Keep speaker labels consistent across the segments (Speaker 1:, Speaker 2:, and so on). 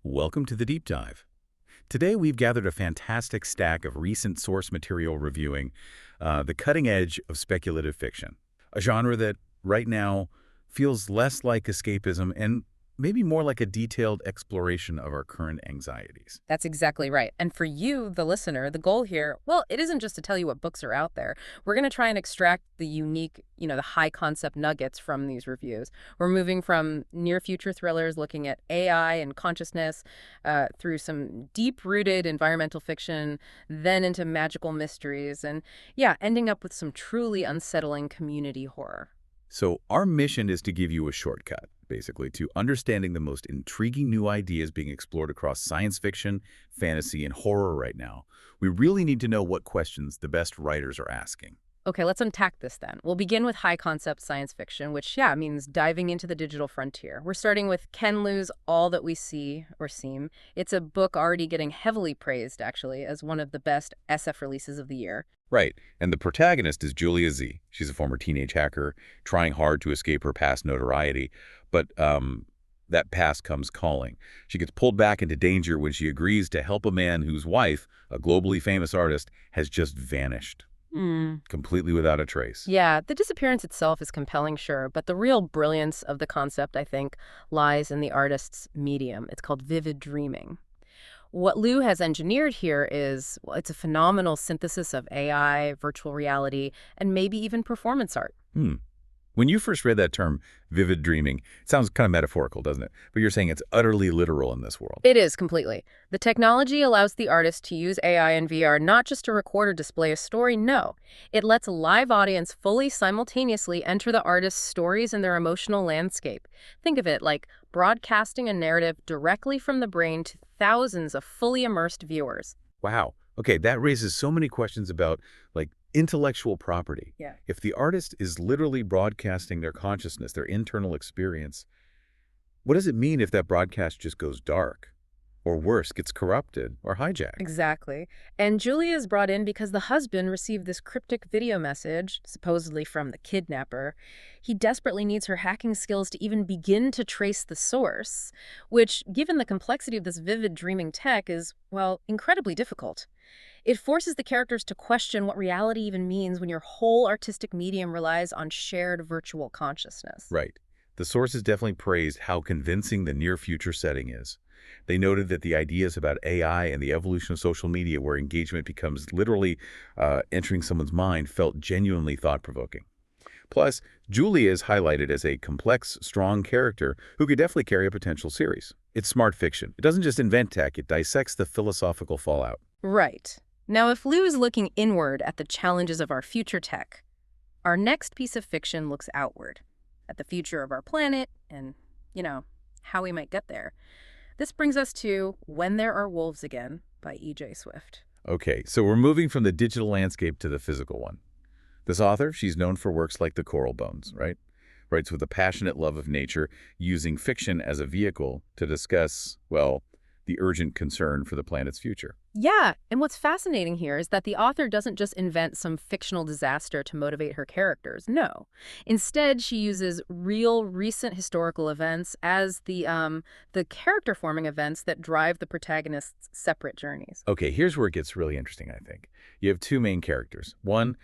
Speaker 1: Welcome to the Deep Dive. Today we've gathered a fantastic stack of recent source material reviewing the cutting edge of speculative fiction, a genre that right now feels less like escapism and maybe more like a detailed exploration of our current anxieties.
Speaker 2: That's exactly right. And for you, the listener, the goal here, well, it isn't just to tell you what books are out there. We're going to try and extract the unique, the high concept nuggets from these reviews. We're moving from near future thrillers looking at AI and consciousness through some deep rooted environmental fiction, then into magical mysteries, and yeah, ending up with some truly unsettling community horror.
Speaker 1: So our mission is to give you a shortcut, basically, to understanding the most intriguing new ideas being explored across science fiction, fantasy, and horror right now. We really need to know what questions the best writers are asking.
Speaker 2: Okay, let's unpack this then. We'll begin with high concept science fiction, which, yeah, means diving into the digital frontier. We're starting with Ken Liu's All That We See or Seem. It's a book already getting heavily praised, actually, as one of the best SF releases of the year.
Speaker 1: Right, and the protagonist is Julia Z. She's a former teenage hacker trying hard to escape her past notoriety, but that past comes calling. She gets pulled back into danger when she agrees to help a man whose wife, a globally famous artist, has just vanished. Completely without a trace.
Speaker 2: Yeah, the disappearance itself is compelling, sure, but the real brilliance of the concept, I think, lies in the artist's medium. It's called vivid dreaming. What Liu has engineered here is, well, it's a phenomenal synthesis of AI, virtual reality, and maybe even performance art.
Speaker 1: When you first read that term, vivid dreaming, it sounds kind of metaphorical, doesn't it? But you're saying it's utterly literal in this world.
Speaker 2: It is, completely. The technology allows the artist to use AI and VR not just to record or display a story, no. It lets a live audience fully simultaneously enter the artist's stories and their emotional landscape. Think of it like broadcasting a narrative directly from the brain to thousands of fully immersed viewers.
Speaker 1: Wow. Okay, that raises so many questions about, like, intellectual property.
Speaker 2: Yeah.
Speaker 1: If the artist is literally broadcasting their consciousness, their internal experience, what does it mean if that broadcast just goes dark? Or worse, gets corrupted or hijacked?
Speaker 2: Exactly. And Julia is brought in because the husband received this cryptic video message, supposedly from the kidnapper. He desperately needs her hacking skills to even begin to trace the source, which, given the complexity of this vivid dreaming tech, is, well, incredibly difficult. It forces the characters to question what reality even means when your whole artistic medium relies on shared virtual consciousness.
Speaker 1: Right. The sources definitely praised how convincing the near-future setting is. They noted that the ideas about AI and the evolution of social media, where engagement becomes literally entering someone's mind, felt genuinely thought-provoking. Plus, Julia is highlighted as a complex, strong character who could definitely carry a potential series. It's smart fiction. It doesn't just invent tech, it dissects the philosophical fallout.
Speaker 2: Right. Now, if Liu is looking inward at the challenges of our future tech, our next piece of fiction looks outward, at the future of our planet and, how we might get there. This brings us to When There Are Wolves Again by E.J. Swift.
Speaker 1: Okay, so we're moving from the digital landscape to the physical one. This author, she's known for works like The Coral Bones, right? Writes with a passionate love of nature, using fiction as a vehicle to discuss, well, the urgent concern for the planet's future.
Speaker 2: Yeah, and what's fascinating here is that the author doesn't just invent some fictional disaster to motivate her characters. No. Instead, she uses real, recent historical events as the character-forming events that drive the protagonist's separate journeys.
Speaker 1: Okay, here's where it gets really interesting, I think. You have two main characters. One,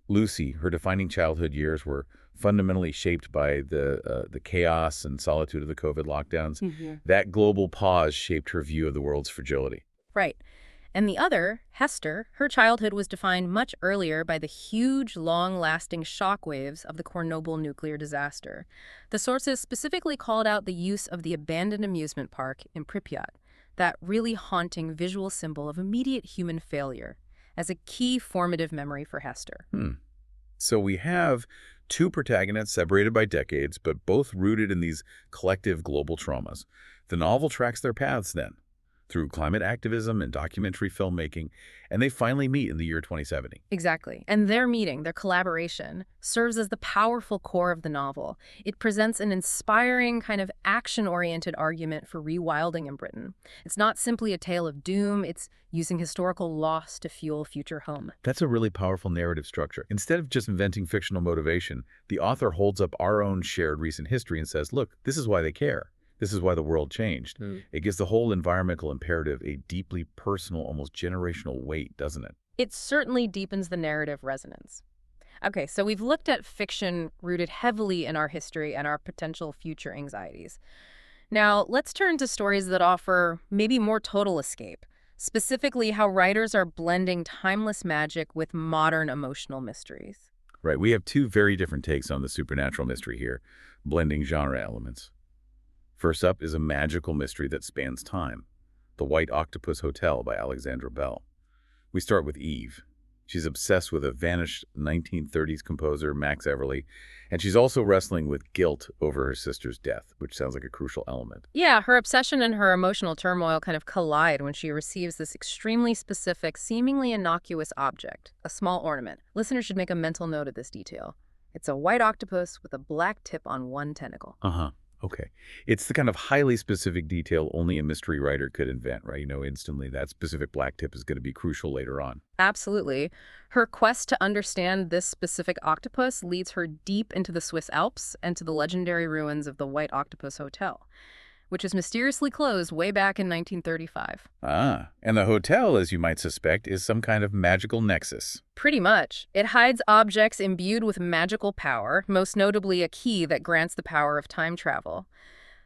Speaker 1: Lucy. Her defining childhood years were fundamentally shaped by the chaos and solitude of the COVID lockdowns. That global pause shaped her view of the world's fragility.
Speaker 2: Right. And the other, Hester, her childhood was defined much earlier by the huge, long-lasting shockwaves of the Chernobyl nuclear disaster. The sources specifically called out the use of the abandoned amusement park in Pripyat, that really haunting visual symbol of immediate human failure, as a key formative memory for Hester.
Speaker 1: So we have two protagonists separated by decades, but both rooted in these collective global traumas. The novel tracks their paths then, through climate activism and documentary filmmaking, and they finally meet in the year 2070.
Speaker 2: Exactly. And their meeting, their collaboration, serves as the powerful core of the novel. It presents an inspiring, kind of action-oriented argument for rewilding in Britain. It's not simply a tale of doom, it's using historical loss to fuel future home.
Speaker 1: That's a really powerful narrative structure. Instead of just inventing fictional motivation, the author holds up our own shared recent history and says, look, this is why they care. This is why the world changed.
Speaker 2: Hmm.
Speaker 1: It gives the whole environmental imperative a deeply personal, almost generational weight, doesn't it?
Speaker 2: It certainly deepens the narrative resonance. Okay, so we've looked at fiction rooted heavily in our history and our potential future anxieties. Now, let's turn to stories that offer maybe more total escape, specifically how writers are blending timeless magic with modern emotional mysteries.
Speaker 1: Right, we have two very different takes on the supernatural mystery here, blending genre elements. First up is a magical mystery that spans time, The White Octopus Hotel by Alexandra Bell. We start with Eve. She's obsessed with a vanished 1930s composer, Max Everly, and she's also wrestling with guilt over her sister's death, which sounds like a crucial element.
Speaker 2: Yeah, her obsession and her emotional turmoil kind of collide when she receives this extremely specific, seemingly innocuous object, a small ornament. Listeners should make a mental note of this detail. It's a white octopus with a black tip on one tentacle.
Speaker 1: Uh-huh. Okay. It's the kind of highly specific detail only a mystery writer could invent, right? You know, instantly that specific black tip is going to be crucial later on.
Speaker 2: Absolutely. Her quest to understand this specific octopus leads her deep into the Swiss Alps and to the legendary ruins of the White Octopus Hotel, which was mysteriously closed way back in 1935.
Speaker 1: Ah, and the hotel, as you might suspect, is some kind of magical nexus.
Speaker 2: Pretty much. It hides objects imbued with magical power, most notably a key that grants the power of time travel.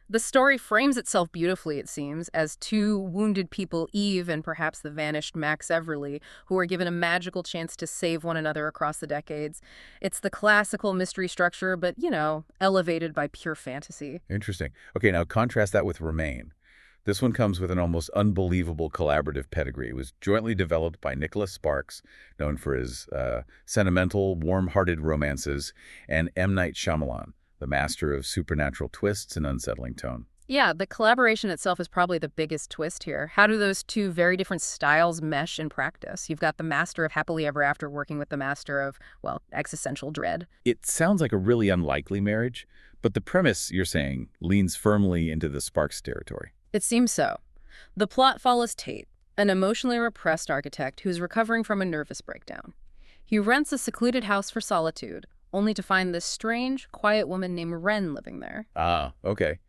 Speaker 2: The story frames itself beautifully, it seems, as two wounded people, Eve and perhaps the vanished Max Everly, who are given a magical chance to save one another across the decades. It's the classical mystery structure, but, you know, elevated by pure fantasy.
Speaker 1: Interesting. Okay, now contrast that with Remain. This one comes with an almost unbelievable collaborative pedigree. It was jointly developed by Nicholas Sparks, known for his sentimental, warm-hearted romances, and M. Night Shyamalan, the master of supernatural twists and unsettling tone.
Speaker 2: Yeah, the collaboration itself is probably the biggest twist here. How do those two very different styles mesh in practice? You've got the master of happily ever after working with the master of, well, existential dread.
Speaker 1: It sounds like a really unlikely marriage, but the premise, you're saying, leans firmly into the Sparks territory.
Speaker 2: It seems so. The plot follows Tate, an emotionally repressed architect who's recovering from a nervous breakdown. He rents a secluded house for solitude, only to find this strange, quiet woman named Wren living there.
Speaker 1: Ah, okay.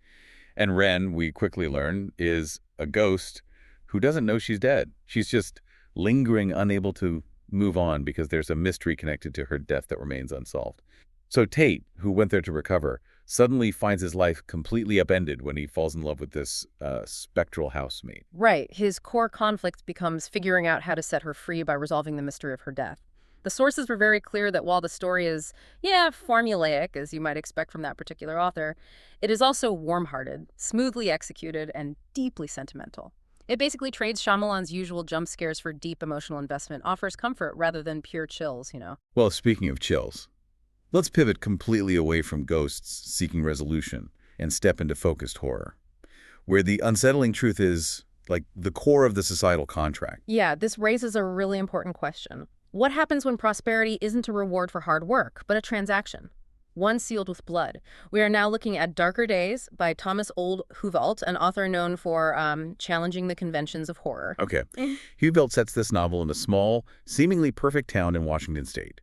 Speaker 1: And Wren, we quickly learn, is a ghost who doesn't know she's dead. She's just lingering, unable to move on because there's a mystery connected to her death that remains unsolved. So Tate, who went there to recover, suddenly finds his life completely upended when he falls in love with this spectral housemate.
Speaker 2: Right. His core conflict becomes figuring out how to set her free by resolving the mystery of her death. The sources were very clear that while the story is, formulaic, as you might expect from that particular author, it is also warm-hearted, smoothly executed, and deeply sentimental. It basically trades Shyamalan's usual jump scares for deep emotional investment, offers comfort rather than pure chills, you know.
Speaker 1: Well, speaking of chills, let's pivot completely away from ghosts seeking resolution and step into focused horror, where the unsettling truth is, like, the core of the societal contract.
Speaker 2: Yeah, this raises a really important question. What happens when prosperity isn't a reward for hard work, but a transaction? One sealed with blood. We are now looking at Darker Days by Thomas Olde Heuvelt, an author known for challenging the conventions of horror.
Speaker 1: Okay. Heuvelt sets this novel in a small, seemingly perfect town in Washington state.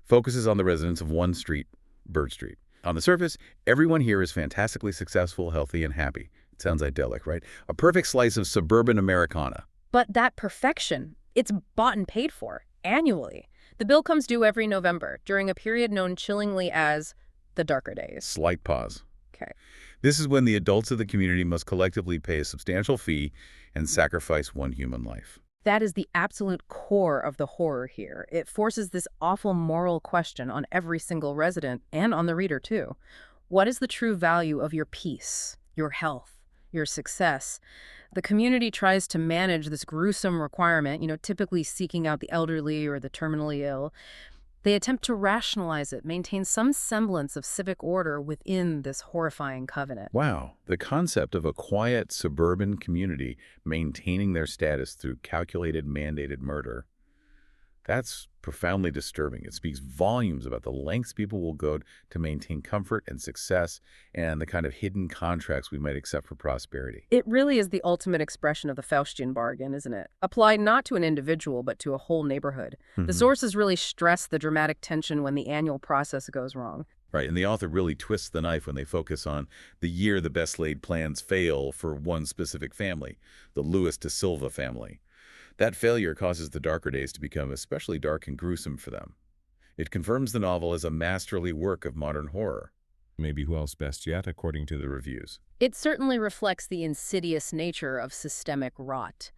Speaker 1: Focuses on the residents of one street, Bird Street. On the surface, everyone here is fantastically successful, healthy, and happy. It sounds idyllic, right? A perfect slice of suburban Americana.
Speaker 2: But that perfection, it's bought and paid for, annually. The bill comes due every November, during a period known chillingly as the Darker Days.
Speaker 1: Slight pause.
Speaker 2: Okay.
Speaker 1: This is when the adults of the community must collectively pay a substantial fee and sacrifice one human life.
Speaker 2: That is the absolute core of the horror here. It forces this awful moral question on every single resident, and on the reader too. What is the true value of your peace, your health, your success? The community tries to manage this gruesome requirement, typically seeking out the elderly or the terminally ill. They attempt to rationalize it, maintain some semblance of civic order within this horrifying covenant.
Speaker 1: Wow. The concept of a quiet suburban community maintaining their status through calculated, mandated murder, that's profoundly disturbing. It speaks volumes about the lengths people will go to maintain comfort and success and the kind of hidden contracts we might accept for prosperity.
Speaker 2: It really is the ultimate expression of the Faustian bargain, isn't it? Applied not to an individual, but to a whole neighborhood. The sources really stress the dramatic tension when the annual process goes wrong.
Speaker 1: Right, and the author really twists the knife when they focus on the year the best laid plans fail for one specific family, the Lewis de Silva family. That failure causes the darker days to become especially dark and gruesome for them. It confirms the novel as a masterly work of modern horror. Maybe who else best yet, according to the reviews.
Speaker 2: It certainly reflects the insidious nature of systemic rot.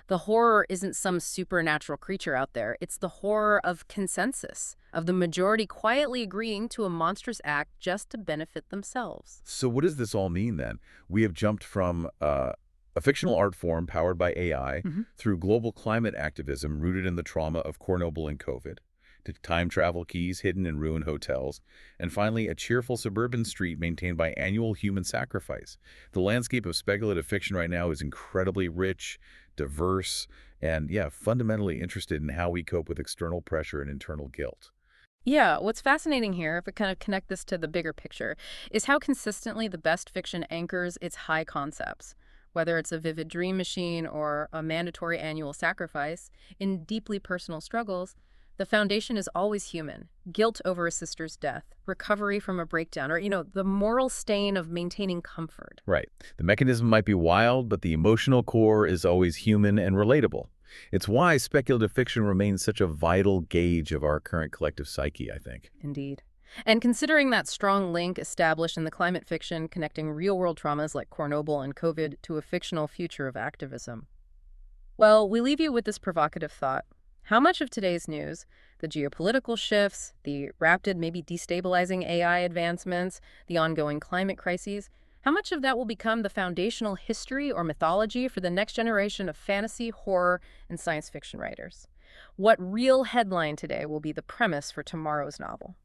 Speaker 2: The horror isn't some supernatural creature out there. It's the horror of consensus, of the majority quietly agreeing to a monstrous act just to benefit themselves.
Speaker 1: So what does this all mean then? We have jumped from a fictional art form powered by AI through global climate activism rooted in the trauma of Chernobyl and COVID, to time travel keys hidden in ruined hotels, and finally a cheerful suburban street maintained by annual human sacrifice. The landscape of speculative fiction right now is incredibly rich, diverse, and yeah, fundamentally interested in how we cope with external pressure and internal guilt.
Speaker 2: Yeah, what's fascinating here, if we kind of connect this to the bigger picture, is how consistently the best fiction anchors its high concepts. Whether it's a vivid dream machine or a mandatory annual sacrifice, in deeply personal struggles, the foundation is always human. Guilt over a sister's death, recovery from a breakdown, or, the moral stain of maintaining comfort.
Speaker 1: Right. The mechanism might be wild, but the emotional core is always human and relatable. It's why speculative fiction remains such a vital gauge of our current collective psyche, I think.
Speaker 2: Indeed. And considering that strong link established in the climate fiction connecting real-world traumas like Chernobyl and COVID to a fictional future of activism. Well, we leave you with this provocative thought. How much of today's news, the geopolitical shifts, the rapid, maybe destabilizing AI advancements, the ongoing climate crises, how much of that will become the foundational history or mythology for the next generation of fantasy, horror, and science fiction writers? What real headline today will be the premise for tomorrow's novel?